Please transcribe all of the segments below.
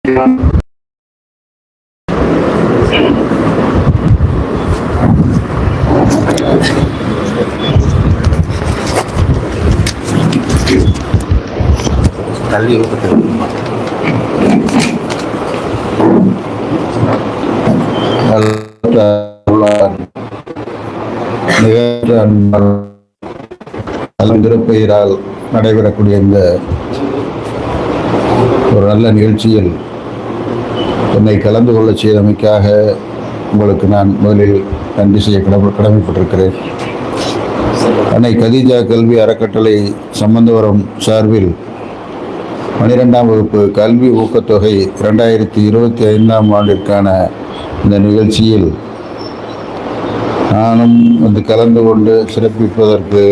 தள்ளி திருப்பெயரால் நடைபெறக்கூடிய இந்த ஒரு நல்ல நிகழ்ச்சியில் என்னை கலந்து கொள்ள செய்தமைக்காக உங்களுக்கு நான் முதலில் நன்றி செய்ய கடமைப்பட்டிருக்கிறேன். அன்னை கதீஜா கல்வி அறக்கட்டளை சம்பந்தவரம் சார்பில் 12ஆம் வகுப்பு கல்வி ஊக்கத்தொகை 2025ஆம் ஆண்டிற்கான இந்த நிகழ்ச்சியில் நானும் வந்து கலந்து கொண்டு சிறப்பிப்பதற்கு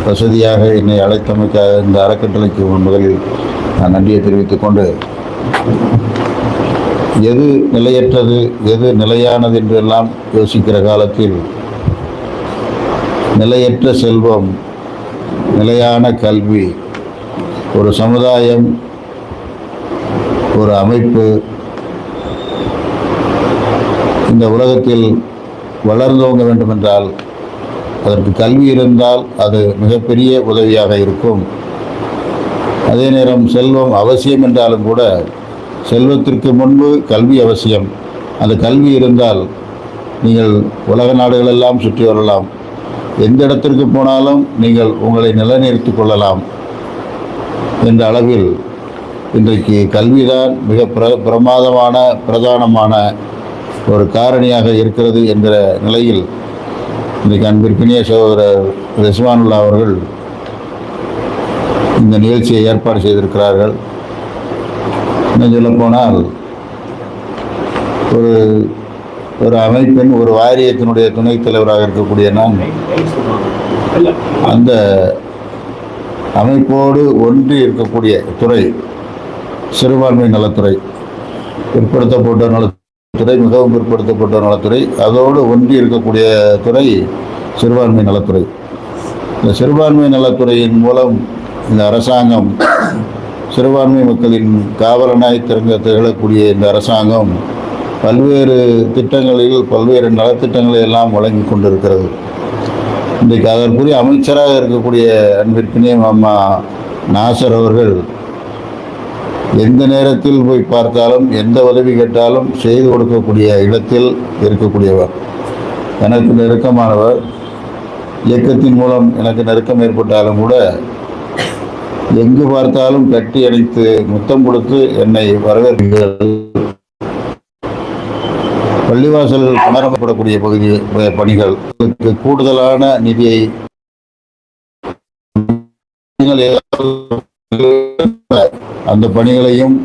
வசதியாக என்னை அழைத்தமைக்காக இந்த அறக்கட்டளைக்கு முதலில் நான் நன்றியை தெரிவித்துக் கொண்டு, எது நிலையற்றது எது நிலையானது என்றெல்லாம் யோசிக்கிற காலத்தில் நிலையற்ற செல்வம், நிலையான கல்வி, ஒரு சமுதாயம், ஒரு அமைப்பு இந்த உலகத்தில் வளர்ந்தோங்க வேண்டுமென்றால் அதற்கு கல்வி இருந்தால் அது மிகப்பெரிய உதவியாக இருக்கும். அதே நேரம் செல்வம் அவசியம் என்றாலும் கூட செல்வத்திற்கு முன்பு கல்வி அவசியம். அந்த கல்வி இருந்தால் நீங்கள் உலக நாடுகளெல்லாம் சுற்றி வரலாம், எந்த இடத்திற்கு போனாலும் நீங்கள் உங்களை நிலைநிறுத்திக் கொள்ளலாம் என்ற அளவில் இன்றைக்கு கல்விதான் மிக பிரதானமான ஒரு காரணியாக இருக்கிறது என்கிற நிலையில் இன்றைக்கு அன்பிற்கினிய சகோதரர் ரிஸ்வானுல்லா அவர்கள் இந்த நிகழ்ச்சியை ஏற்பாடு செய்திருக்கிறார்கள். இன்னும் சொல்லப்போனால் ஒரு அமைப்பின் ஒரு வாரியத்தினுடைய துணைத் தலைவராக இருக்கக்கூடிய நான் அந்த அமைப்போடு ஒன்றி இருக்கக்கூடிய துறை சிறுபான்மை நலத்துறை, பிற்படுத்தப்பட்ட நலத்துறை, மிகவும் பிற்படுத்தப்பட்ட நலத்துறை, அதோடு ஒன்றி இருக்கக்கூடிய துறை சிறுபான்மை நலத்துறை. இந்த சிறுபான்மை நலத்துறையின் மூலம் இந்த அரசாங்கம் சிறுபான்மை மக்களின் காவலனாய் திகழக்கூடிய இந்த அரசாங்கம் பல்வேறு திட்டங்களில் பல்வேறு நலத்திட்டங்களை எல்லாம் வழங்கி கொண்டிருக்கிறது. இன்றைக்கு அதற்குரிய அமைச்சராக இருக்கக்கூடிய அன்பிற்கினிய அம்மா நாசர் அவர்கள் எந்த நேரத்தில் போய் பார்த்தாலும் எந்த உதவி கேட்டாலும் செய்து கொடுக்கக்கூடிய இடத்தில் இருக்கக்கூடியவர், எனக்கு நெருக்கமானவர். இயக்கத்தின் மூலம் எனக்கு நெருக்கம் ஏற்பட்டாலும் கூட எங்கு பார்த்தாலும் கட்டி அணைத்து முத்தம் கொடுத்து என்னை வரவேற்கிறார்கள். பள்ளிவாசல் புனரமைக்கப்படக்கூடிய பணிகள் கூடுதலான நிதியை அந்த பணிகளையும்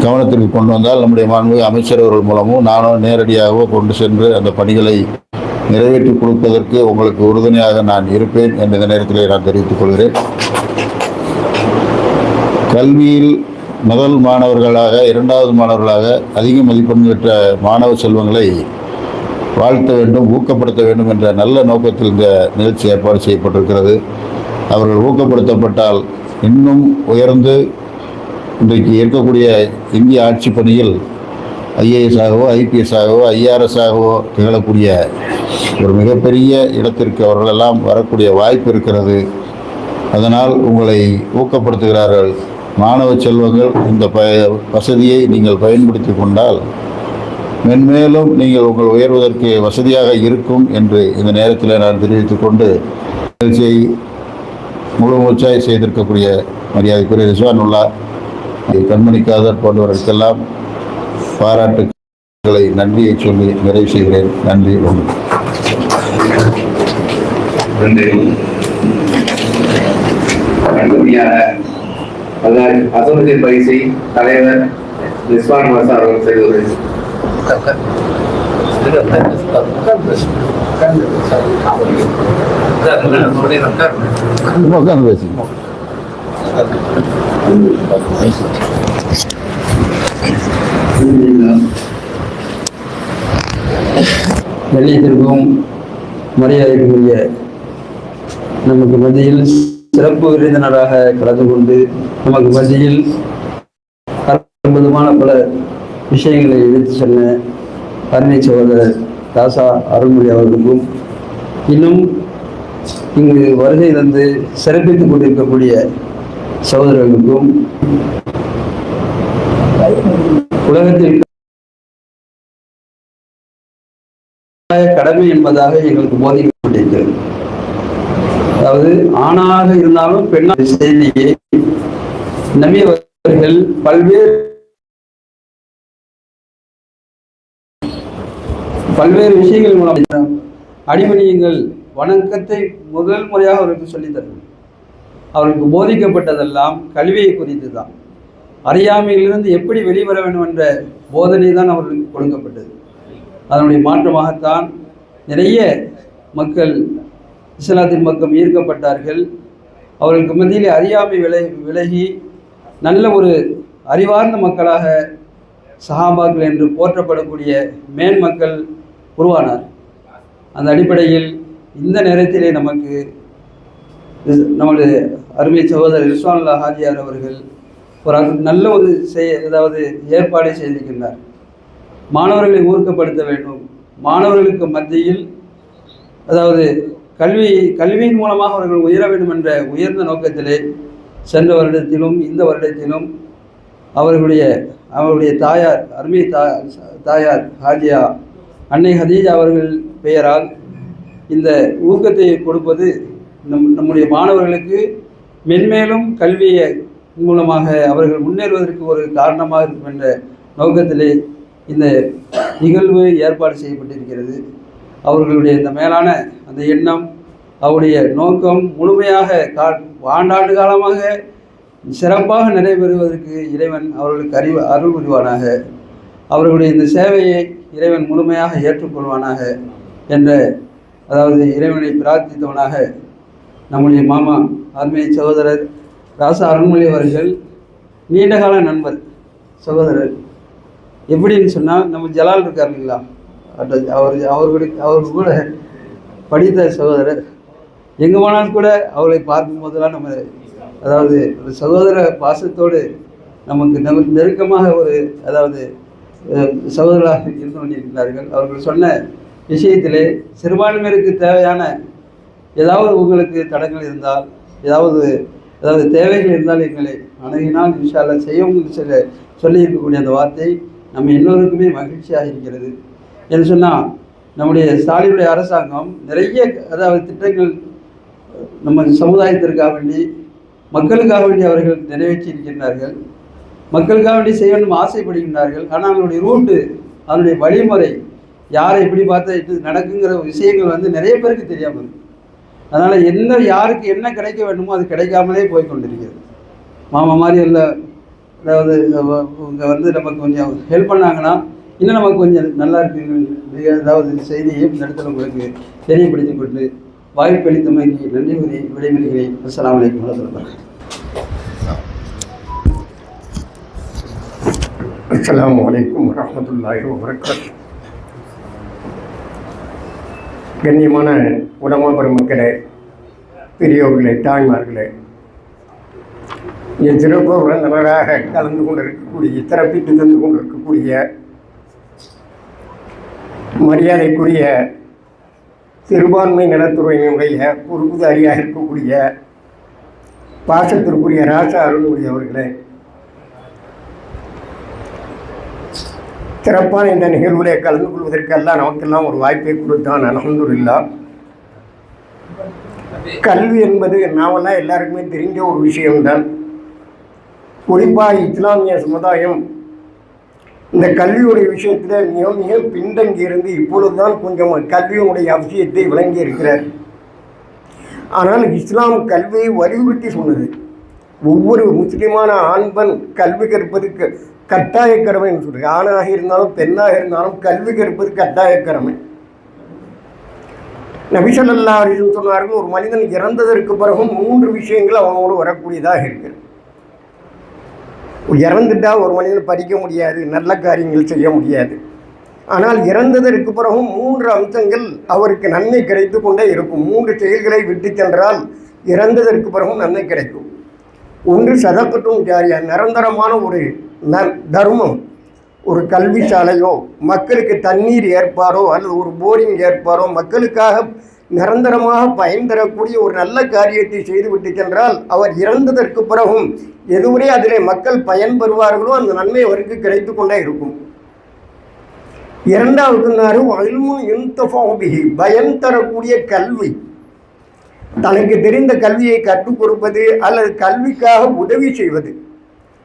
கவனத்திற்கு கொண்டு வந்தால் நம்முடைய மாண்புமிகு அமைச்சர் அவர்கள் மூலமும் நானும் நேரடியாகவோ கொண்டு சென்று அந்த பணிகளை நிறைவேற்றி கொடுப்பதற்கு உங்களுக்கு உறுதுணையாக நான் இருப்பேன் என்ற இந்த நேரத்திலே நான் தெரிவித்துக் கொள்கிறேன். கல்வியில் முதல் மாணவர்களாக, இரண்டாவது மாணவர்களாக அதிக மதிப்பெண் பெற்ற மாணவ செல்வங்களை வாழ்த்த வேண்டும், ஊக்கப்படுத்த வேண்டும் என்ற நல்ல நோக்கத்தில் இந்த நிகழ்ச்சி ஏற்பாடு செய்யப்பட்டிருக்கிறது. அவர்கள் ஊக்கப்படுத்தப்பட்டால் இன்னும் உயர்ந்து இன்றைக்கு இருக்கக்கூடிய இந்திய ஆட்சி பணியில் ஐஏஎஸ் ஆகவோ ஐபிஎஸ் ஆகவோ ஐஆர்எஸ் ஆகவோ திகழக்கூடிய ஒரு மிகப்பெரிய இடத்திற்கு அவர்களெல்லாம் வரக்கூடிய வாய்ப்பு இருக்கிறது. அதனால் உங்களை ஊக்கப்படுத்துகிறார்கள். மாணவ செல்வங்கள் இந்த வசதியை நீங்கள் பயன்படுத்தி கொண்டால் மென்மேலும் நீங்கள் உங்கள் உயர்வதற்கு வசதியாக இருக்கும் என்று இந்த நேரத்தில் நான் தெரிவித்துக் கொண்டு நிகழ்ச்சியை முழு மூச்சாய் செய்திருக்கக்கூடிய மரியாதைக்குரிய ரிஸ்வானுல்லா, கண்மணி காதர் போன்றவர்களுக்கெல்லாம் பாராட்டுகளை நன்றியை சொல்லி நிறைவு செய்கிறேன். நன்றி. அசோசியேட் பயிற்சி தலைவர் ரிஸ்வான் மாசா அவர்கள் செய்தது. வெளியிட்டிருக்கும் மரியாதைக்குரிய நமக்கு மத்தியில் சிறப்பு விருந்தினராக கலந்து கொண்டு நமக்கு மத்தியில் அற்புதமான பல விஷயங்களை எடுத்து சொன்ன அருமை சகோதரர் ராசா அருள்மொழி அவர்களுக்கும், இன்னும் இங்கு வருகை தந்து சிறப்பித்துக் கொண்டிருக்கக்கூடிய சகோதரர்களுக்கும், உலகத்தில் கடமை என்பதாக எங்களுக்கு போதிக்கப்பட்டிருக்கிறது. அதாவது ஆணாக இருந்தாலும் பெண்ணாக செய்தியை நபி அவர்கள் பல்வேறு விஷயங்கள் மூலம் அடிமணியங்கள் வணக்கத்தை முதல் முறையாக அவர்களுக்கு சொல்லித்தரும். அவர்களுக்கு போதிக்கப்பட்டதெல்லாம் கல்வியை குறித்து தான். அறியாமையிலிருந்து எப்படி வெளிவர வேண்டும் என்ற போதனை தான் அவர்களுக்கு கொடுக்கப்பட்டது. அதனுடைய மாற்றமாகத்தான் நிறைய மக்கள் இஸ்லாத்தின் பக்கம் ஈர்க்கப்பட்டார்கள். அவர்களுக்கு மத்தியில் அறியாமை விலகி நல்ல ஒரு அறிவார்ந்த மக்களாக சஹாபாக்கள் என்று போற்றப்படக்கூடிய மேன் மக்கள் உருவானார். அந்த அடிப்படையில் இந்த நேரத்திலே நமது அருமை சகோதரர் ரிஸ்வானுல்லா ஹாஜியார் அவர்கள் ஒரு நல்ல ஒரு ஏற்பாடை செய்திருக்கின்றார். மாணவர்களை ஊக்கப்படுத்த வேண்டும். மாணவர்களுக்கு மத்தியில் கல்வியின் மூலமாக அவர்கள் உயர வேண்டும் என்ற உயர்ந்த நோக்கத்திலே சென்ற வருடத்திலும் இந்த வருடத்திலும் அவர்களுடைய தாயார், அருமை தாயார் ஹாஜியா அன்னை ஹதீஜா அவர்கள் பெயரால் இந்த ஊக்கத்தை கொடுப்பது நம்முடைய மாணவர்களுக்கு மென்மேலும் கல்வியை மூலமாக அவர்கள் முன்னேறுவதற்கு ஒரு காரணமாக இருக்கும் என்ற நோக்கத்திலே இந்த நிகழ்வு ஏற்பாடு செய்யப்பட்டிருக்கிறது. அவர்களுடைய இந்த மேலான அந்த எண்ணம், அவருடைய நோக்கம் முழுமையாக ஆண்டாண்டு காலமாக சிறப்பாக நடைபெறுவதற்கு இறைவன் அவர்களுக்கு அருள் புரிவானாக. அவர்களுடைய இந்த சேவையை இறைவன் முழுமையாக ஏற்றுக்கொள்வானாக என்ற இறைவனை பிரார்த்தித்தவனாக நம்முடைய மாமா அருமை சகோதரர் ராசா அருள்மொழி அவர்கள் நீண்டகால நண்பர் சகோதரர். எப்படின்னு சொன்னால், நம்ம ஜலால் இருக்கார் இல்லைங்களா, அவர் கூட படித்த சகோதரர். எங்கே போனாலும் கூட அவரை பார்க்கும் போதெல்லாம் நம்ம ஒரு சகோதர பாசத்தோடு நமக்கு நெருக்கமாக சகோதரராக இருந்து கொண்டிருக்கிறார்கள். அவர்கள் சொன்ன விஷயத்திலே சிறுபான்மையினருக்கு தேவையான ஏதாவது உங்களுக்கு தடங்கள் இருந்தால், ஏதாவது தேவைகள் இருந்தால் எங்களை அணுகினால் இன்ஷா அல்லாஹ் செய்ய சொல்லி இருக்கக்கூடிய அந்த வார்த்தை நம்ம எல்லோருக்குமே மகிழ்ச்சியாக இருக்கிறது. என்று சொன்னால், நம்முடைய ஸ்டாலினுடைய அரசாங்கம் நிறைய திட்டங்கள் நம்ம சமுதாயத்திற்காக வேண்டி, மக்களுக்காக வேண்டி அவர்கள் நிறைவேற்றி இருக்கின்றார்கள். மக்களுக்காக வேண்டி செய்ய வேண்டும் ஆசைப்படுகின்றார்கள். ஆனால் அவங்களுடைய ரூட்டு, அதனுடைய வழிமுறை, யாரை எப்படி பார்த்தா இது நடக்குங்கிற விஷயங்கள் நிறைய பேருக்கு தெரியாமல் இருக்கு. அதனால் யாருக்கு என்ன கிடைக்க வேண்டுமோ அது கிடைக்காமலே போய் கொண்டிருக்கிறது. மாமா மாதிரி இல்லை, இங்கே நமக்கு கொஞ்சம் ஹெல்ப் பண்ணாங்கன்னா இன்னும் நமக்கு கொஞ்சம் நல்லா இருக்குங்க. செய்தியை இந்த இடத்துல உங்களுக்கு தெரியப்படுத்திக் கொண்டு வாய்ப்பளித்தமைக்கு நன்றி கூறி விடைபெறுகிறேன். அஸ்ஸலாமு அலைக்கும் வரஹ்மத்துல்லாஹி. அஸ்ஸலாமு அலைக்கும் வரஹ்மத்துல்லாஹி வபரகாத்துஹு. கண்ணியமான உலமா பெருமக்களே, பெரியோர்களே, தாய்மார்களே, என் சிறப்பு விருந்தினராக கலந்து கொண்டிருக்கக்கூடிய, சிறப்பித்து தந்து கொண்டிருக்கக்கூடிய மரியாதைக்குரிய சிறுபான்மை நலத்துறையினுடைய பொறுப்புதாரியாக இருக்கக்கூடிய பாசத்திற்குரிய ராசா அருள்மொழி அவர்களே, சிறப்பான இந்த நிகழ்வுகளை கலந்து கொள்வதற்கெல்லாம் நமக்கெல்லாம் ஒரு வாய்ப்பை கொடுத்தான். அல்ஹம்துலில்லாஹ். கல்வி என்பது நாமெல்லாம் எல்லாருக்குமே தெரிஞ்ச ஒரு விஷயம்தான். குறிப்பாக இஸ்லாமிய சமுதாயம் இந்த கல்வியுடைய விஷயத்தில் மிக மிக பின்தங்கி இருந்து இப்பொழுதுதான் கொஞ்சம் கல்வியினுடைய அவசியத்தை விளங்கி இருக்கிறார். ஆனால் இஸ்லாம் கல்வியை வலியுறுத்தி சொன்னது. ஒவ்வொரு முஸ்லிமான ஆண்பன் கல்வி கற்பதற்கு கட்டாய கடமைன்னு சொல்றது. ஆணாக இருந்தாலும் பெண்ணாக இருந்தாலும் கல்வி கற்பது கட்டாய கடமை. நபி ஸல்லல்லாஹு அலைஹி வஸல்லம் சொன்னார்கள், ஒரு மனிதன் இறந்ததற்கு பிறகும் 3 விஷயங்கள் அவனோடு வரக்கூடியதாக இருக்கு. இறந்துட்டா ஒரு மனிதன் படிக்க முடியாது, நல்ல காரியங்கள் செய்ய முடியாது. ஆனால் இறந்ததற்கு பிறகும் 3 அம்சங்கள் அவருக்கு நன்மை கிடைத்து கொண்டே இருக்கும். 3 செயல்களை விட்டு சென்றால் இறந்ததற்கு பிறகும் நன்மை கிடைக்கும். ஒன்று சதக்கத்தும் ஜாரியா, நிரந்தரமான ஒரு தர்மம். ஒரு கல்வி சாலையோ, மக்களுக்கு தண்ணீர் ஏற்பாடோ, அல்லது ஒரு போரிங் ஏற்பாடோ, மக்களுக்காக நிரந்தரமாக பயன் தரக்கூடிய ஒரு நல்ல காரியத்தை செய்துவிட்டு சென்றால் அவர் இறந்ததற்கு பிறகும் எதுவரை அதிலே மக்கள் பயன்பெறுவார்களோ அந்த நன்மை அவருக்கு கிடைத்து கொண்டே இருக்கும். இரண்டாவது பயன் தரக்கூடிய கல்வி. தனக்கு தெரிந்த கல்வியை கற்றுக் கொடுப்பது அல்லது கல்விக்காக உதவி செய்வது.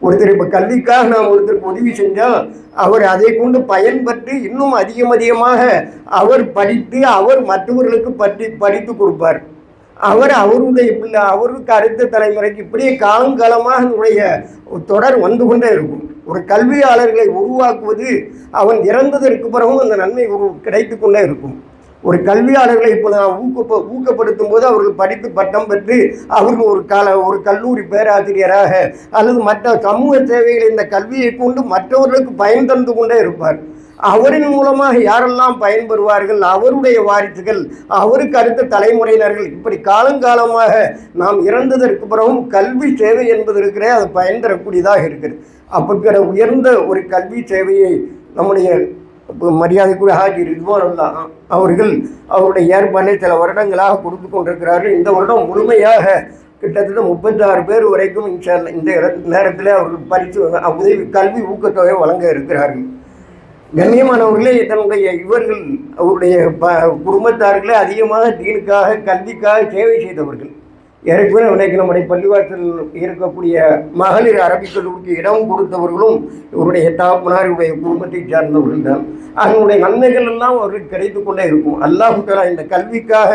ஒருத்தர் இப்போ கல்விக்காக நாம் ஒருத்தருக்கு உதவி செஞ்சால் அவர் அதை கொண்டு பயன்பெற்று இன்னும் அதிகமாக அவர் படித்து அவர் மற்றவர்களுக்கு படித்து கொடுப்பார். அவருடைய பிள்ளை, அவருக்கு அடுத்த தலைமுறைக்கு இப்படியே காலங்காலமாக அதனுடைய தொடர் வந்து கொண்டே இருக்கும். ஒரு கல்வியாளர்களை உருவாக்குவது அவன் இறந்ததற்கு பிறகும் அந்த நன்மை கிடைத்து கொண்டே இருக்கும். ஒரு கல்வியாளர்களை இப்போது நாம் ஊக்கப்படுத்தும் போது அவர்கள் படித்து பட்டம் பெற்று அவர்கள் ஒரு கல்லூரி பேராசிரியராக அல்லது மற்ற சமூக சேவைகளை இந்த கல்வியை கொண்டு மற்றவர்களுக்கு பயன் தந்து கொண்டே இருப்பார். அவரின் மூலமாக யாரெல்லாம் பயன்பெறுவார்கள், அவருடைய வாரிசுகள், அவருக்கு அடுத்த தலைமுறையினர்கள், இப்படி காலங்காலமாக நாம் இறந்ததற்கு பிறகும் கல்வி சேவை என்பது இருக்கிற அது பயன் தரக்கூடியதாக இருக்கிறது. அப்படிங்கிற உயர்ந்த ஒரு கல்வி சேவையை நம்முடைய மரியாதைக்குரிய ஹாஜி ரிஸ்வானுல்லா அவர்கள் அவருடைய ஏற்பாட்டை சில வருடங்களாக கொடுத்து கொண்டிருக்கிறார்கள். இந்த வருடம் முழுமையாக கிட்டத்தட்ட 36 பேர் வரைக்கும் இந்த நேரத்தில் அவர்கள் பரிசு உதவி கல்வி ஊக்கத்தொகை வழங்க இருக்கிறார்கள். கண்ணியமானவர்களே, இவர்கள் அவருடைய குடும்பத்தார்களே அதிகமாக தீனுக்காக கல்விக்காக சேவை செய்தவர்கள். ஏற்கனவே இன்றைக்கு நம்முடைய பள்ளிவாசல் இருக்கக்கூடிய மகளிர் அரபிக் கல்லூரிக்கு இடம் கொடுத்தவர்களும் இவருடைய தாப்பனார் இவருடைய குடும்பத்தை சார்ந்தவர்கள் தான். அதனுடைய நன்மைகள் எல்லாம் அவர்களுக்கு கிடைத்து கொண்டே இருக்கும். அல்லாஹ் தஆலா இந்த கல்விக்காக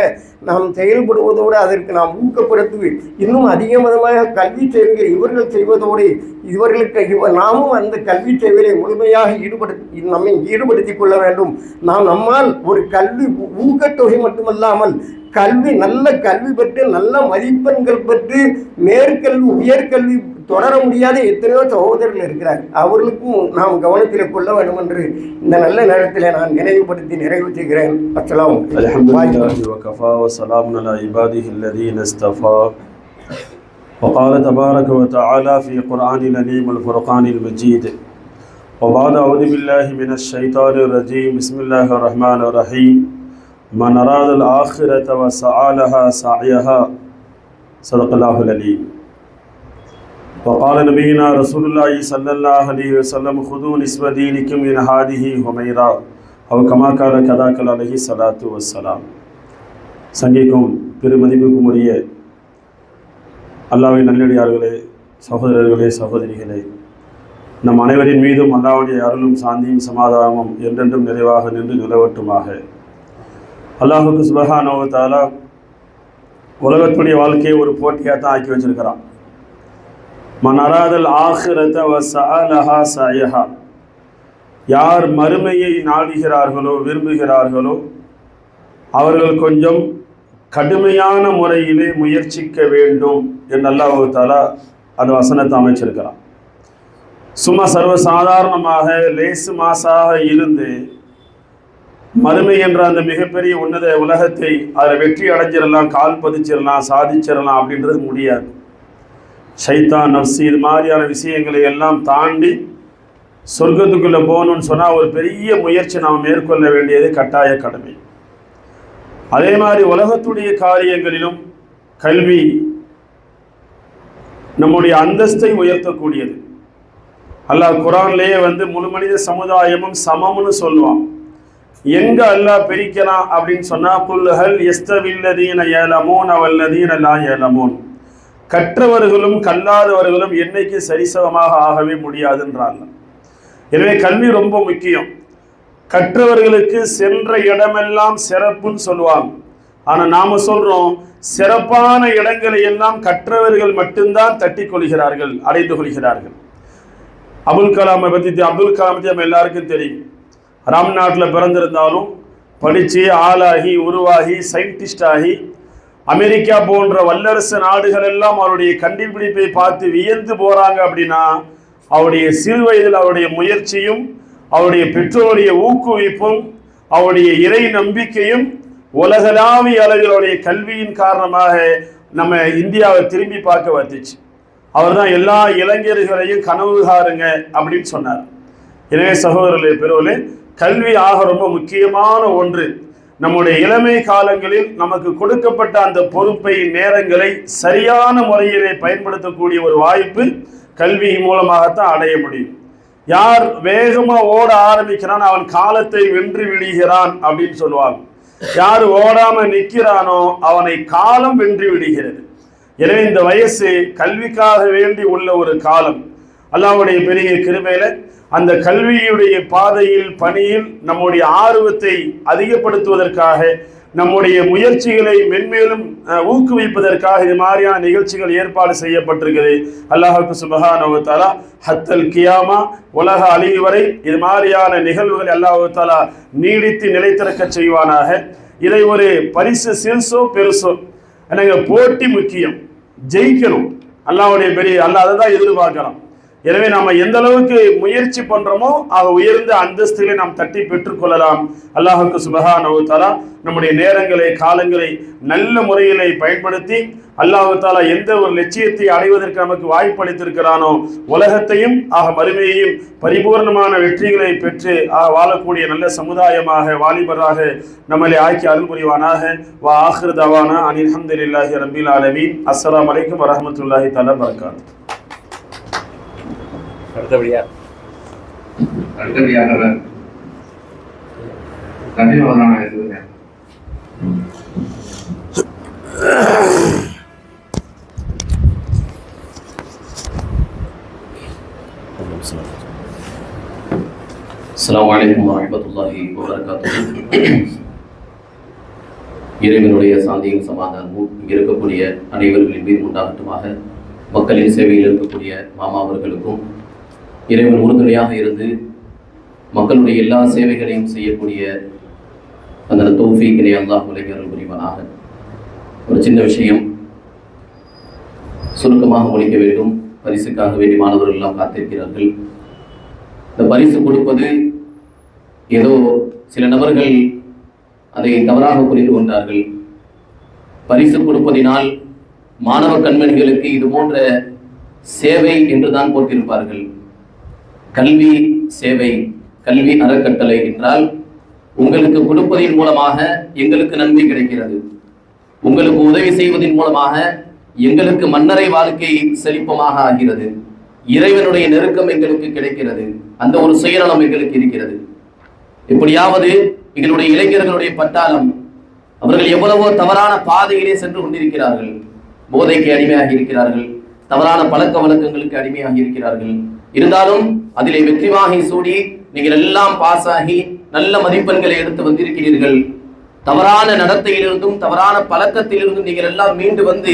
நாம் செயல்படுவதோடு அதற்கு நாம் ஊக்கப்படுத்தி இன்னும் அதிகமாக கல்வி சேவைகளை இவர்கள் செய்வதோடு இவர்களுக்கு நாமும் அந்த கல்வி சேவையை முழுமையாக நம்மை ஈடுபடுத்திக் கொள்ள வேண்டும். நம்மால் ஒரு கல்வி ஊக்கத்தொகை மட்டுமல்லாமல் நல்ல கல்வி பெற்று நல்ல மதிப்பெண்கள் பெற்று மேற்கல்வி உயர்கல்வி தொடர முடியாத எத்தனையோ சகோதரர்கள் இருக்கிறார். அவர்களுக்கும் நாம் கவனத்தில் கொள்ள வேண்டும் என்று இந்த நல்ல நேரத்தில் நான் நினைவுபடுத்தி நிறைவு செய்கிறேன். அஸ்ஸலாமு அலைக்கும். وقال تبارك وتعالى في قرآن العليم الفرقان المجيد وبعد أعوذ بالله من الشيطان الرجيم بسم الله الرحمن الرحيم من أراد الآخرة وسعى لها سعيها صدق الله العليم. وقال نبينا رسول الله صلى الله عليه وسلم خذوا نصف دينكم من هذه هميرا أو كما قال كذاك عليه الصلاة والسلام. சங்கிக்கும் பெருமதிப்புக்கும் உரிய அல்லாஹ்வின் நல்லடியார்களே, சகோதரர்களே, சகோதரிகளே, நம் அனைவரின் மீதும் அல்லாஹ்வுடைய அருளும் சாந்தியும் சமாதானமும் என்றென்றும் நிறைவாக நின்று நிலவட்டுமாக. அல்லாஹுக்கு சுப்ஹானஹு வ தஆலா உலகத்துடைய வாழ்க்கையை ஒரு போட்டியாக தான் ஆக்கி வச்சிருக்கிறான். மன் அராதல் ஆখিরাத வ ஸஅலஹா ஸஅயஹா, யார் மறுமையை நாடுகிறார்களோ விரும்புகிறார்களோ அவர்கள் கொஞ்சம் கடுமையான முறையிலே முயற்சிக்க வேண்டும் என்று அல்லாஹ் தஆலா அந்த வசனத்தை அமைச்சிருக்கிறான். சும்மா சர்வசாதாரணமாக லேசு மாசாக இருந்து மறுமை என்ற அந்த மிகப்பெரிய உன்னத உலகத்தை அதில் வெற்றி அடைஞ்சிடலாம், கால் பதிச்சிடலாம், சாதிச்சிடலாம் அப்படின்றது முடியாது. ஷைத்தான், நஃப்ஸ், இது மாதிரியான விஷயங்களை எல்லாம் தாண்டி சொர்க்கத்துக்குள்ளே போகணும்னு சொன்னால் ஒரு பெரிய முயற்சி நாம் மேற்கொள்ள வேண்டியது கட்டாய கடமை. அதே மாதிரி உலகத்துடைய காரியங்களிலும் கல்வி நம்முடைய அந்தஸ்தை உயர்த்தக்கூடியது. அல்லாஹ் குர்ஆன்லேயே முழு மனித சமுதாயமும் சமம்னு சொல்லுவான். எங்க அல்லாஹ் பிரிக்கிறான் அப்படின்னு சொன்னா, குல் ஹல் யஸ்தவில்லதீன யலமூன வல்லதீன லா யலமூன், கற்றவர்களும் கல்லாதவர்களும் என்னைக்கு சரிசமமாக ஆகவே முடியாதுன்றாங்க. எனவே கல்வி ரொம்ப முக்கியம். கற்றவர்களுக்கு சென்ற இடமெல்லாம் சிறப்புன்னு சொல்லுவாங்க. ஆனால் நாம் சொல்கிறோம், சிறப்பான இடங்களை எல்லாம் கற்றவர்கள் மட்டும்தான் தட்டி கொள்கிறார்கள், அடைந்து கொள்கிறார்கள். அப்துல் கலாமை பற்றி நம்ம எல்லாருக்கும் தெரியும். ராம்நாட்டில் பிறந்திருந்தாலும் படித்து ஆளாகி உருவாகி சயின்டிஸ்ட் ஆகி அமெரிக்கா போன்ற வல்லரசு நாடுகள் எல்லாம் அவருடைய கண்டுபிடிப்பை பார்த்து வியந்து போகிறாங்க. அப்படின்னா அவருடைய சிறு வயதில் அவருடைய முயற்சியும் அவருடைய பெற்றோருடைய ஊக்குவிப்பும் அவருடைய இறை நம்பிக்கையும் உலகளாவிய அளவில் அவருடைய கல்வியின் காரணமாக நம்ம இந்தியாவை திரும்பி பார்க்க வந்துச்சு. அவர் தான் எல்லா இளைஞர்களையும் கனவுகாருங்க அப்படின்னு சொன்னார். எனவே சகோதரர்களே, பெருவர்களே, கல்வி ரொம்ப முக்கியமான ஒன்று. நம்முடைய இளமை காலங்களில் நமக்கு கொடுக்கப்பட்ட அந்த பொறுப்பை, நேரங்களை சரியான முறையிலே பயன்படுத்தக்கூடிய ஒரு வாய்ப்பு கல்வி மூலமாகத்தான் அடைய முடியும். யார் வேகமாக ஓட ஆரம்பிக்கிறான் அவன் காலத்தை வென்று விடுகிறான் அப்படின்னு சொல்லுவாங்க. யார் ஓடாம நிற்கிறானோ அவனை காலம் வென்று விடுகிறது. எனவே இந்த வயசு கல்விக்காக வேண்டி உள்ள ஒரு காலம். அல்லாஹ்வுடைய பெரிய கிருபையில அந்த கல்வியுடைய பாதையில், பணியில் நம்முடைய ஆர்வத்தை அதிகப்படுத்துவதற்காக, நம்முடைய முயற்சிகளை மென்மேலும் ஊக்குவிப்பதற்காக இது மாதிரியான நிகழ்ச்சிகள் ஏற்பாடு செய்யப்பட்டிருக்குது. அல்லாஹ்வுக்கு சுப்ஹானஹு வ தஆலா ஹத்தல் கியாமா, உலக அழிவு வரை இது மாதிரியான நிகழ்வுகள் அல்லாஹ் தஆலா நீடித்து நிலைத்திருக்க செய்வானாக. இதை ஒரு பரிசு சிறுசோ பெருசோ, எனக்கு போட்டி முக்கியம், ஜெயிக்கணும். அல்லாஹ்வுடைய பெரிய அல்லாஹ் அதை தான் எதிர்பார்க்கிறோம். எனவே நம்ம எந்த அளவுக்கு முயற்சி பண்றோமோ உயர்ந்த அந்தஸ்துகளை நாம் தட்டி பெற்றுக்கொள்ளலாம். அல்லாஹ்வுக்கு சுப்ஹானஹு வ தஆலா நம்முடைய நேரங்களை, காலங்களை நல்ல முறையிலே பயன்படுத்தி அல்லாஹ் தஆலா எந்த ஒரு லட்சியத்தை அடைவதற்கு நமக்கு வாய்ப்பளித்திருக்கிறானோ, உலகத்தையும் மறுமையையும் பரிபூர்ணமான வெற்றிகளை பெற்று வாழக்கூடிய நல்ல சமுதாயமாக, வாலிபராக நம்மளை ஆக்கி அருள் புரிவானாக. வா ஆஹிரு தவானா அனில் ஹம்துலில்லாஹி ரப்பில் ஆலமீன். அஸ்ஸலாமு அலைக்கும் வரஹ்மத்துல்லாஹி தஆலா வபரகாத்துஹு. அடுத்தபடியாக கண்டிப்பாக இருக்குதுங்க. அஸ்ஸலாமு அலைக்கும் வரஹ்மத்துல்லாஹி வபரகாத்துஹு. இறைவனுடைய சாந்தியும் சமாதானமும் இருக்கக்கூடிய அனைவர்களின் மீது உண்டாகட்டுமாக. மக்களின் சேவையில் இருக்கக்கூடிய மாமா அவர்களுக்கும் இறைவன் உறுதுணையாக இருந்து மக்களுடைய எல்லா சேவைகளையும் செய்யக்கூடிய அந்த தௌஃபீக்கினை அல்லாஹ் உலகியர்கள் புரிவானாக. ஒரு சின்ன விஷயம் சுருக்கமாக முடிக்க வேண்டும். பரிசுக்காக வேண்டி மாணவர்கள் எல்லாம் காத்திருக்கிறார்கள். இந்த பரிசு கொடுப்பது ஏதோ சில நபர்கள் அதை தவறாக புரிந்து கொண்டார்கள். பரிசு கொடுப்பதினால் மாணவ கண்மணிகளுக்கு இது போன்ற சேவை என்றுதான் போட்டிருப்பார்கள். கல்வி சேவை, கல்வி அறக்கட்டளை என்றால் உங்களுக்கு கொடுப்பதன் மூலமாக எங்களுக்கு நன்மை கிடைக்கிறது, உங்களுக்கு உதவி செய்வதன் மூலமாக எங்களுக்கு மன்னரை வாழ்க்கை செழிப்பமாக ஆகிறது, இறைவனுடைய நெருக்கம் எங்களுக்கு கிடைக்கிறது, அந்த ஒரு சுயநலம் எங்களுக்கு இருக்கிறது. எப்படியாவது எங்களுடைய இளைஞர்களுடைய பட்டாளம் அவர்கள் எவ்வளவோ தவறான பாதையிலே சென்று கொண்டிருக்கிறார்கள். போதைக்கு அடிமையாகி இருக்கிறார்கள், தவறான பழக்க வழக்கங்களுக்கு அடிமையாகி இருக்கிறார்கள். இருந்தாலும் அதிலே வெற்றி வாகை சூடி நீங்கள் எல்லாம் பாஸ் ஆகி நல்ல மதிப்பெண்களை எடுத்து வந்திருக்கிறீர்கள். தவறான நடத்தையிலிருந்தும் தவறான பழக்கத்திலிருந்தும் நீங்கள் எல்லாம் மீண்டு வந்து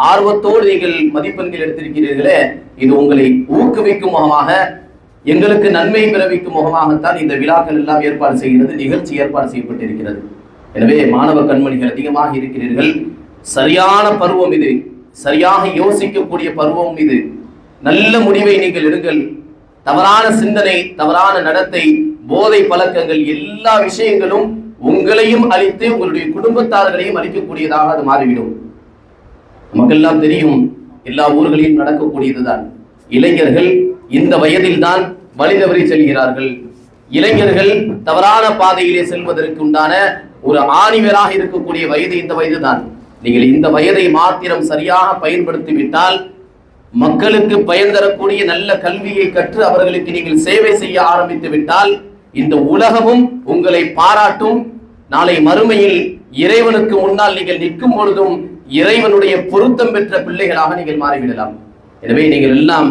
ஆர்வத்தோடு நீங்கள் மதிப்பெண்கள் எடுத்திருக்கிறீர்களே, இது உங்களை ஊக்குவிக்கும் முகமாக, எங்களுக்கு நன்மை பிறவிக்கும் முகமாகத்தான் இந்த விழாக்கள் எல்லாம் ஏற்பாடு செய்கிறது, நிகழ்ச்சி ஏற்பாடு செய்யப்பட்டிருக்கிறது. எனவே மாணவ கண்மணிகள் அதிகமாக இருக்கிறீர்கள். சரியான பருவம் இது, சரியாக யோசிக்கக்கூடிய பருவம் இது. நல்ல முடிவை நீங்கள் எடுங்கள். தவறான சிந்தனை, தவறான நடத்தை, போதை பழக்கங்கள், எல்லா விஷயங்களும் உங்களையும் அழித்து உங்களுடைய குடும்பத்தார்களையும் அழிக்கக்கூடியதாக அது மாறிவிடும். நமக்கெல்லாம் தெரியும், எல்லா ஊர்களிலும் நடக்கக்கூடியதுதான். இளைஞர்கள் இந்த வயதில் தான் வழி தவறி செல்கிறார்கள். இளைஞர்கள் தவறான பாதையிலே செல்வதற்கு உண்டான ஒரு ஆணிவராக இருக்கக்கூடிய வயது இந்த வயது தான். நீங்கள் இந்த வயதை மாத்திரம் சரியாக பயன்படுத்திவிட்டால், மக்களுக்கு பயன் தரக்கூடிய நல்ல கல்வியை கற்று அவர்களுக்கு நீங்கள் சேவை செய்ய ஆரம்பித்து விட்டால், இந்த உலகமும் உங்களை பாராட்டும். நாளை மறுமையில் இறைவனுக்கு முன்னால் நீங்கள் நிற்கும் பொழுதும் இறைவனுடைய பொருத்தம் பெற்ற பிள்ளைகளாக நீங்கள் மாறிவிடலாம். எனவே நீங்கள் எல்லாம்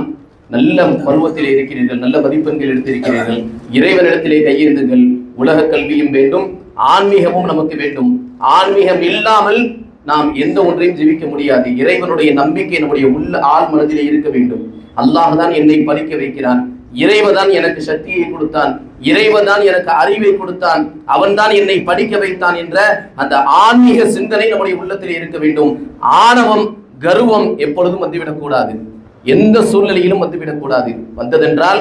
நல்ல பருவத்தில் இருக்கிறீர்கள், நல்ல மதிப்பெண்கள் எடுத்திருக்கிறீர்கள். இறைவனிடத்திலே கையேந்துங்கள். உலக கல்வியும் வேண்டும், ஆன்மீகமும் நமக்கு வேண்டும். ஆன்மீகம் இல்லாமல் நாம் எந்த ஒன்றையும் ஜீவிக்க முடியாது. இறைவனுடைய நம்பிக்கை நம்முடைய உள்ள ஆள் மனதிலே இருக்க வேண்டும். அல்லாஹ் தான் என்னை படிக்க வைக்கிறான், இறைவன் எனக்கு சக்தியை கொடுத்தான், இறைவன் எனக்கு அறிவை கொடுத்தான், அவன் தான் என்னை படிக்க வைத்தான் என்ற அந்த ஆன்மீக சிந்தனை நம்முடைய உள்ளத்திலே இருக்க வேண்டும். ஆணவம், கர்வம் எப்பொழுதும் வந்துவிடக்கூடாது, எந்த சூழ்நிலையிலும் வந்துவிடக்கூடாது. வந்ததென்றால்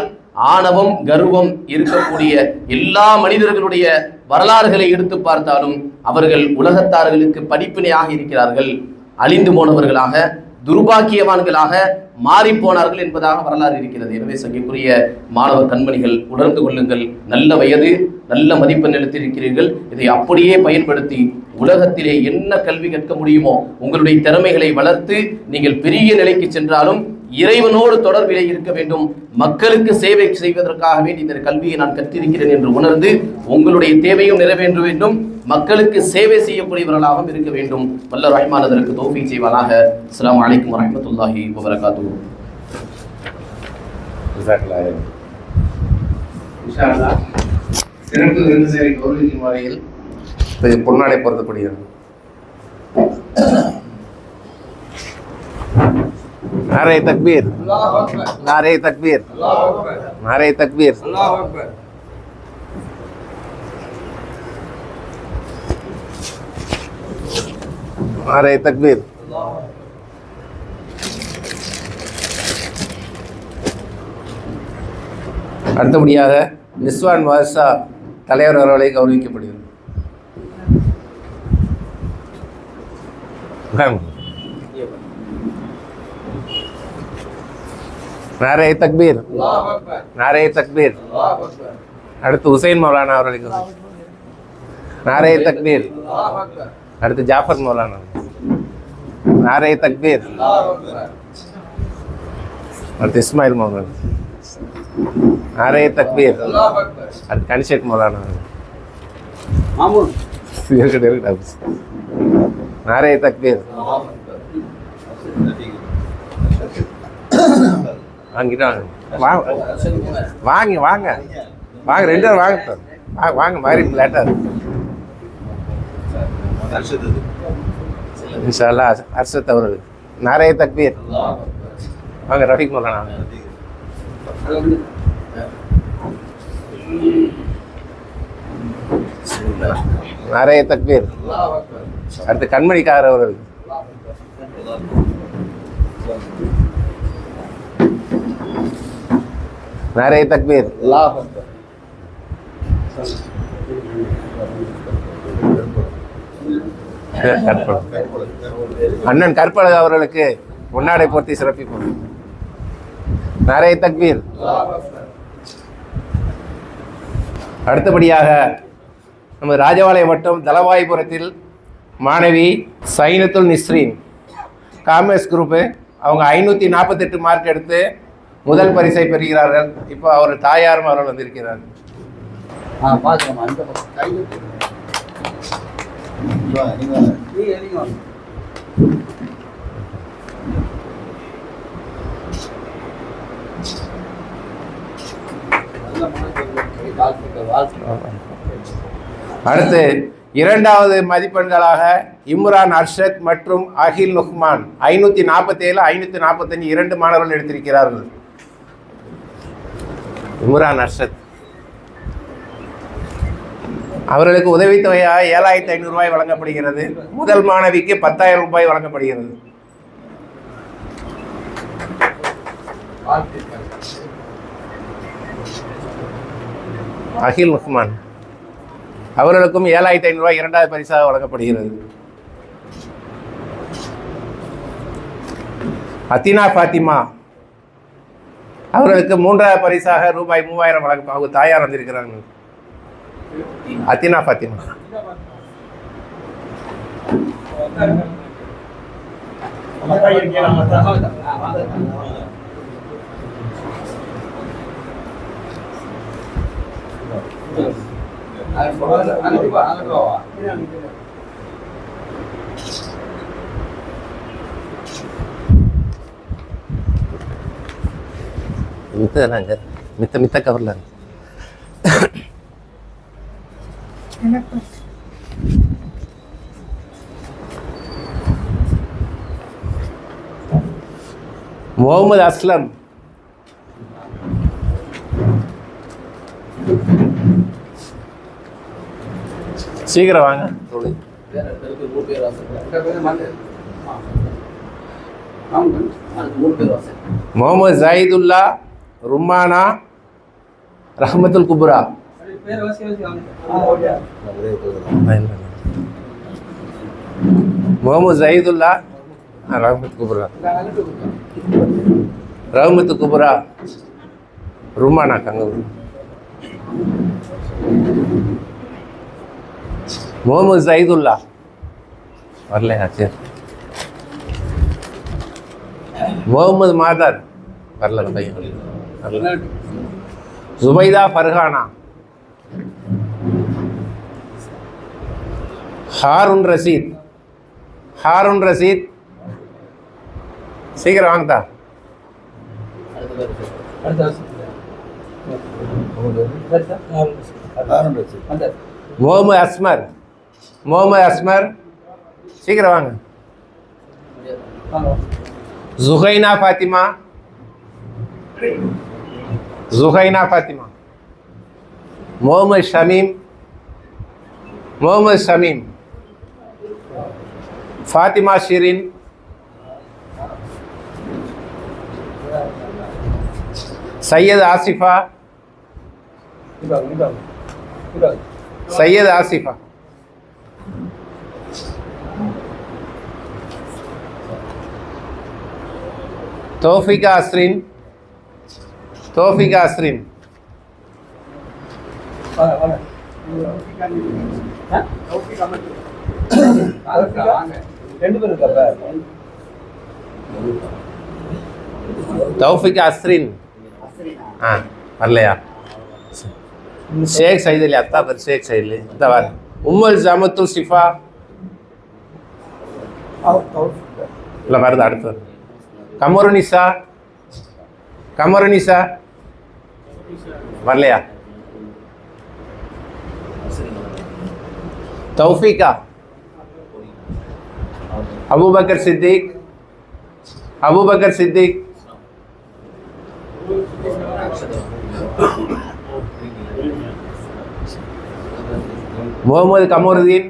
ஆணவம், கர்வம் இருக்கக்கூடிய எல்லா மனிதர்களுடைய வரலாறுகளை எடுத்து பார்த்தாலும் அவர்கள் உலகத்தார்களுக்கு படிப்பினையாக இருக்கிறார்கள். அழிந்து போனவர்களாக, துர்பாக்கியவான்களாக மாறி போனார்கள் என்பதாக வரலாறு இருக்கிறது. எனவே சங்கிக்குரிய மாணவ கண்மணிகள் உணர்ந்து கொள்ளுங்கள். நல்ல வயது, நல்ல மதிப்பெண் எடுத்திருக்கிறீர்கள். இதை அப்படியே பயன்படுத்தி உலகத்திலே என்ன கல்வி கற்க முடியுமோ உங்களுடைய திறமைகளை வளர்த்து நீங்கள் பெரிய நிலைக்கு சென்றாலும் இறைவனோடு தொடர்பிலே இருக்க வேண்டும். மக்களுக்கு சேவை செய்வதற்காக வேண்டி இந்த கல்வியை நான் கற்றிருக்கிறேன் என்று உணர்ந்து உங்களுடைய தேவையும் நிறைவேற்ற வேண்டும். மக்களுக்கு சேவை செய்யக்கூடியவர்களாகவும் இருக்க வேண்டும். வல்ல ரஹ்மான் அதற்கு தௌஃபீக் செய்வானாக. அஸ்ஸலாமு அலைக்கும் வரஹ்மத்துல்லாஹி வபரகாத்துஹு. சிறப்பு விருந்தினரை கௌரவிக்கும் வகையில் பொன்னாடை பொருத்தப்படுகிறது. नारे तकबीर, नारे तकबीर, नारे तकबीर, नारे तकबीर. அடுத்தபடியாக நிஸ்வான் மதரசா தலைவர் அவர்களை கௌரவிக்கப்படுகிறது. नारे तकबीर, नारे तकबीर. அடுத்து ஹுசைன் மௌலானா அவர்களுக்கு. नारे तकबीर. அடுத்து ஜாஃபர் மௌலானா. नारे तकबीर. அடுத்து இஸ்மாயில் மௌலானா. नारे तकबीर. அடுத்து கனிஷேக் மௌலானா. नारे तकबीर. வாங்கிட்டு வாங்க வாங்க வாங்க வாங்க 2 பேரும் வாங்க வாங்க மாதிரி லேட்டாக இன்ஷா அல்லாஹ். அர்ஷத் அவர்கள். நாரே தக்பீர். வாங்க ரஃபீக் மௌலானா. நாரே தக்பீர். அடுத்து கண்மணிக்காரர் அவர்கள். नारे तकबीर. அண்ணன் கற்பழகு அவர்களுக்கு முன்னாடை போர்த்தி சிறப்பிப்போம். नारे तकबीर. அடுத்தபடியாக நம்ம ராஜபாளையம் வட்டம் தலவாய்புரத்தில் மாணவி சைனத்துல் நிஸ்ரீன் காமர்ஸ் குரூப்பு அவங்க 548 மார்க் எடுத்து முதல் பரிசை பெறுகிறார்கள். இப்போ அவர் தாயாரும் அவர்கள் வந்திருக்கிறார்கள். அடுத்து 2வது மதிப்பெண்களாக இம்ரான் அர்ஷத் மற்றும் அகில் நுஹ்மான் 547, 545 2 மாணவர்கள் எடுத்திருக்கிறார்கள். இம்ரான் அர்ஷத் அவர்களுக்கு உதவித்தொகையாக 7500 ரூபாய் வழங்கப்படுகிறது. முதல் மாணவிக்கு 10,000 ரூபாய் வழங்கப்படுகிறது. அகில் நுஹ்மான் அவர்களுக்கும் 7500 ரூபாய் 2வது பரிசாக வழங்கப்படுகிறது. அத்தினா ஃபாத்திமா அவர்களுக்கு 3வது பரிசாக ரூபாய் 3000 வழங்க அவங்க தாயார் வந்திருக்கிறாங்க. அத்தினா ஃபாத்திமா. மித்த கவர்ல முகமது அஸ்லம் சீக்கிரம் வாங்க. முகமது ஜாயிதுல்லா ருமானா ரஹ்மத்துல் குப்ரா. முகமது ஜாயிதுல்லா ரஹ்மத் குபுரா, ரஹ்மத் குபுரா ருமானா கங்க முகமது சைதுல்லா வரலையா? சரி. முகமது மாதர் வரல பையன் வரல. ஜுபைதா ஃபர்ஹானா, ஹாரூன் ரஷீத், ஹாரூன் ரஷீத் சீக்கிரம் வாங்கதா. முகமது அஸ்மர், முகமது அஸ்மர் சீக்கிரம் வாங்க. ஜுஹைனா ஃபாத்திமா, ஜுஹைனா ஃபாத்திமா. முகமது ஷமீம், முகமது ஷமீம். ஃபாத்திமா ஷிரின், சையத் ஆசிஃபா, சையத் ஆசிஃபா. தௌஃபிகா அஸ்ரின், தௌஃபிகா அஸ்ரின். தௌஃபிகா அஸ்ரின் வரலையா? ஷேக் சைது இல்லையா? அத்தா பேர் ஷேக் சைது இந்த வார. உம்முல் ஜமத்துல் ஷிஃபா இல்லை வருது அடுத்து. கமருனிசா, கமருனிசா வரலையா? தௌஃபிகா, அபூபக்கர் சித்திக், அபூபக்கர் சித்திக். முகமது கமருதீன்,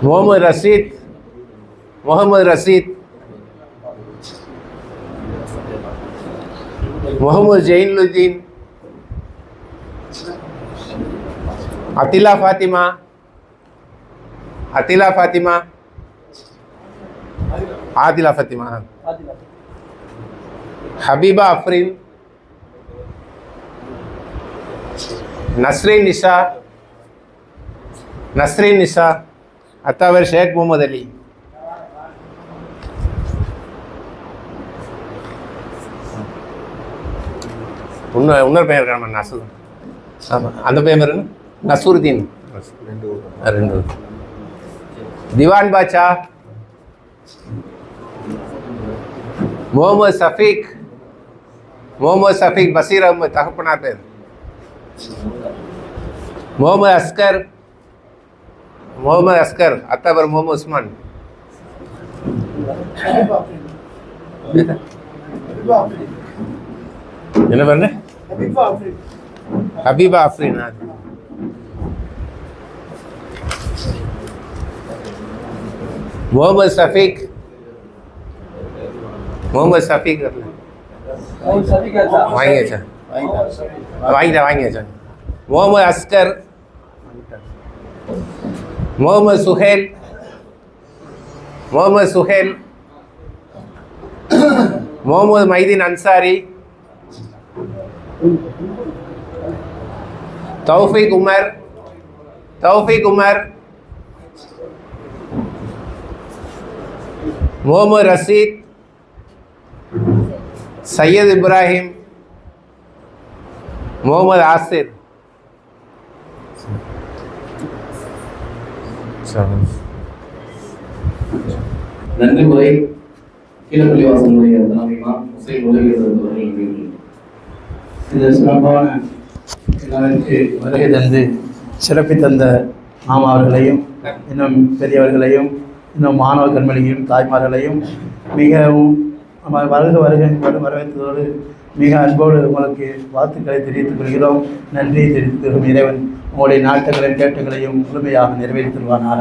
முகமது ரஷீத், முகமது ரஷீத். முகமது ஜெயினுddin, அத்திலா ஃபாத்திமா, அத்திலா ஃபாத்திமா, ஆதிலா ஃபாத்திமா. ஹபீபா அஃப்ரின், நஸ்ரீன் நிஷா, நஸ்ரீன் நிஷா. அத்தாவர் ஷேக் முகமது அலி. இன்னொரு பையன் இருக்கான் நசூர். ஆமாம் அந்த பையன் பேர் நசூருதீன். ரெண்டு. திவான் பாட்சா, முகமது சஃபீக், முகமது சஃபீக் பசீர் அஹமத் தகப்பனா பேர். முகமது அஸ்கர், முகமது அஸ்கர் அத்தாபர் முகமது உஸ்மான். என்ன பண்ண? ஹபீபா அஃப்ரீன். முகமது சஃபீக், முகமது சஃபீக் வாங்கியாச்சா? வாங்கியாச்சா? முகமது அஸ்கர், முகமது சுஹேல், முகமது சுஹேல். முகமது மைதீன் அன்சாரி, தௌஃபீக் உமர், தௌஃபீக் உமர். முகமது ரஷீத், சையத் இப்ராஹிம், முகமது ஆசிர். நன்றி முறை கீழப்பள்ளிவாசனுடைய தலைமைமா முஸ்லீம் உதவியாளர்கள் இந்த சிறப்பான விழாவிற்கு வருகை தந்து சிறப்பி தந்த மாமாவர்களையும் இன்னும் பெரியவர்களையும் இன்னும் மாணவ கண்மணிகளையும் தாய்மார்களையும் மிகவும் வரவேற்றதோடு மிக அன்போடு உங்களுக்கு வாழ்த்துக்களை தெரிவித்துக் கொள்கிறோம். நன்றி தெரிவித்துக் கொள்ளும். இறைவன் உங்களுடைய நாட்டுகளையும் கேட்டுகளையும் முழுமையாக நிறைவேற்றித் தருவானாக.